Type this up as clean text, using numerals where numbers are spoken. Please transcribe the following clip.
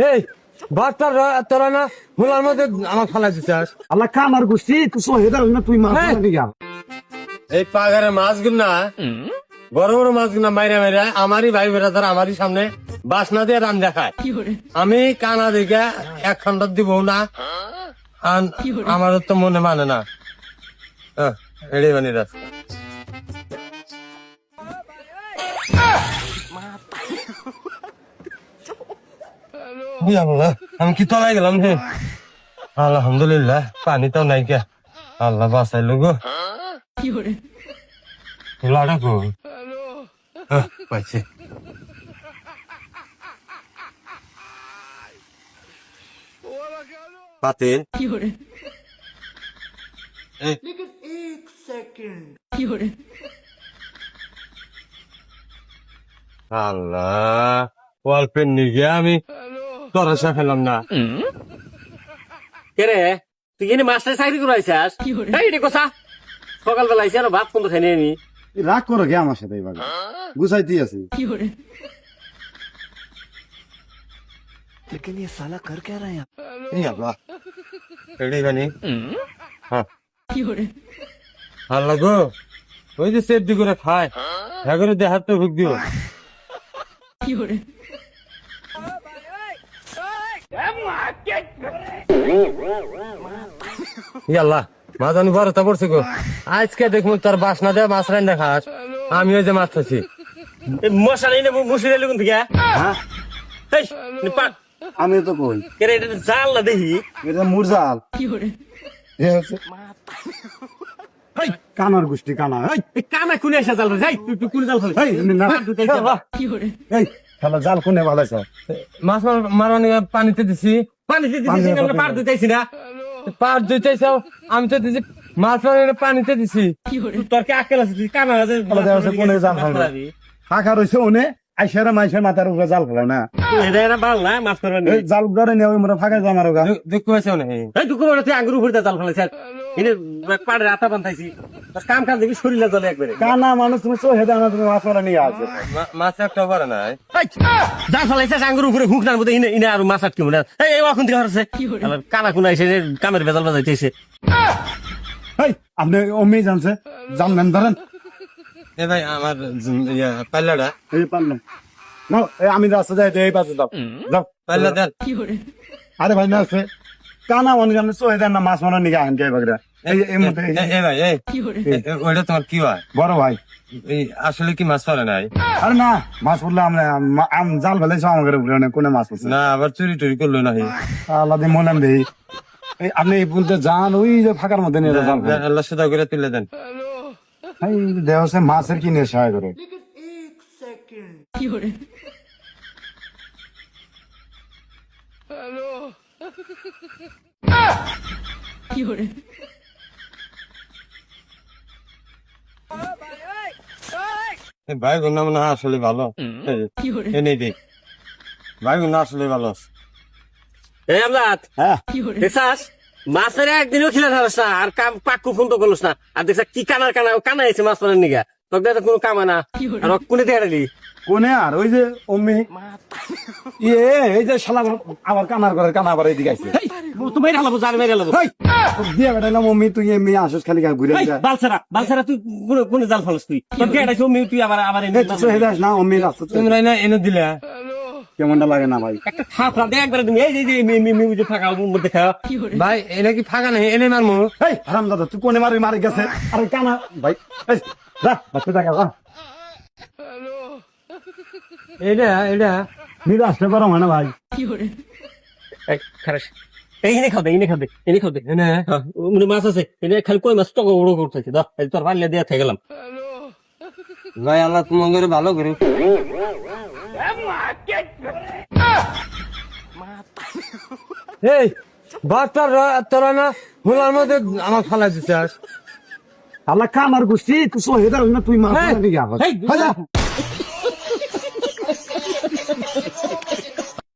এই বাচ্চা তোরা না হুলার মধ্যে আমার ফালাই দিচ্ছিস। আল্লাহ কামার গুছি তুই সোহেদা না তুই মাছ হ্যাঁ। নিয়া এই পাগারে মাছগুলো না বড় বড় মাছগুলো মাইরা মাইরা আমারই ভাই বেড়াদার আমারই সামনে বাসনা দিয়ে রান দেখায়। আমি কানা দিকে এক খন্ড দিব না, আর আমার তো মনে মানে না। এড়ে বানি রাস্তা আমি কি তলায় গেলাম হে। আলহামদুলিল্লাহ পানিটাও নাই কে, আল্লাহ বাঁচাইলো গো। লাড়া গো পাইছে। পাতিল আল্লাহ অল্পের নিগে আমি তরসা ফেলাম না। কে রে তুই এনে মাস্টার চাকরি করাইছিস? এই রে কোসা সকালবেলা আইসি আর ভাত কোন খাই নি। রাগ করো গে আমার সাথে এবার গুছাইতে আছি। এই আল্লাহ এড়ে বানি। হ্যাঁ আল্লাহ গো ওই যে সেফটি করে খায় হ্যাঁ করে দেহার তো ভুগ দিও। আল্লাহ মাছ আমি বড় তা পড়ছে গো। আজকে দেখবো তোর বাসনা দেয় মাছ রান দেখাস, আমি ওই যে মাছ খাচ্ছি। মশা নেই না মুসি দিলে কোন থেকে? হ্যাঁ এই নিপা আমি তো কই কে রে এটা জাল না দেখি। এটা মুরজাল কানার গোষ্ঠী কানা। এই কানা কোনে এসে জাল যাই তুই কোন জাল ফেলে? এই খেলা জাল কোনে ভালাইছ? মাছ মারানি পানিতে দিছি। পানিতে দিছিস আমরা পার দিতেছি না। পার দিতেছ আমি তো দিছি মাছ মারানি পানিতে দিছি। তোর কি আকেল আছে তুই কানা আছে কোনে জাল ফেলাবি? ফাঁকা রয়েছে ওনে আইসারা মাইসের মাথার উপরে জাল ফেলাও না। এটা না বাল না মাছ করবেন। এই জাল ধরে নেওয়া মোরা ফাঁকা জামার গা দেখতে পাইছ না? এই তুই কোন তুই আঙ্গুর উপরে জাল ফেলাইছ? এনে পাড়ে আটা বান্ধাইছি কাম কাম দেখি শরীরে জলে একবারে। কানা মানুষ তুমি সোহেদা না তুমি মাছ মারা নিয়ে আসে। মাছ একটা পারে নাই জাল ফেলাইছে আঙ্গুর উপরে হুকনার মধ্যে ইনে আর মাছ আটকে মনে এই এখন থেকে হচ্ছে কানা কোন আইসে কামের বেজাল বাজাইতেছে। এই আপনি অমি জানছে জানলেন ধরেন এ ভাই আমার পাল্লাটা এই পারলাম না আমি রাস্তা যাই এই পাশে দাও যাও পাল্লা দেন। আরে ভাই না আছে কানা মানুষ আপনি সোহেদা না মাছ মারা নিয়ে আহেন কে বাগড়া এই এই মধ্যে এ ভাই ওইটা তোমার কি হয়? বড় ভাই এই আসলে কি মাছ পারে নাই? আরে না মাছ পড়লে আমরা জাল ফেলেছি আমাদের উপরে কোনে মাছ পড়ছে না আবার চুরি টুরি করলো না? আল্লাহ দিয়ে মনে দেই এই আপনি এই বলতে যান ওই যে ফাঁকার মধ্যে নিয়ে জাল ফেলেন। আল্লাহ সুদা করে তুলে দেন। এই দেহ হচ্ছে মাছের কি নেশা করে ভাই গুনা মনে হয় আসলে ভালো। এনেই দেখ ভাই গুনা আসলে ভালো। এই আমজাদ হ্যাঁ দেখছাস মাছের একদিনও খিলা থাকস না আর কাম পাক্কু ফোন তো করলস না আর দেখছা কি কানার কানা কানা আছে মাছ মারার নিগা তোকে তো কোনো কামা না আর কোনে দেখালি কোনে আর ওই যে অম্মি ইয়ে এই যে শালা আবার কানার করে কানা আবার এইদিকে আইছে তুমি হালাবো জাল মেরে হালাবো দিয়ে বেটাইলাম অম্মি তুই এমনি আসস খালি ঘুরে বালসারা তুই কোনে জাল ফেলস তুই তোর কে আইছো তুই আবার আবার হেদাস না অম্মি রাস্তা তোমরা না এনে দিলে কেমনটা লাগে না ভাই একটা থাপড়া দে একবার তুমি এই যে মিউজিক ফাঁকা মধ্যে খাও ভাই এনে কি ফাঁকা নাই এনে মারমু। এই হারাম দাদা তুই কোনে মারি গেছে আরে কানা ভাই এই যা বাচ্চা টাকা যা এটা নিয়ে আসতে পারো না ভাই খারাপ এইখানে খাবে এনে মাছ আছে এনে খালি কই মাছ টক বড় করতেছে দাও তোর পাল্লে দিয়ে থেকে গেলাম। ভাই আল্লাহ তোমাকে ভালো করে। এই বাচ্চা তোরা না হুলার মধ্যে আমার ফালাই দিচ্ছিস। আল্লাহ কামার গুছি তুই সোহেদা না তুই মাছ হ্যাঁ। নিয়ে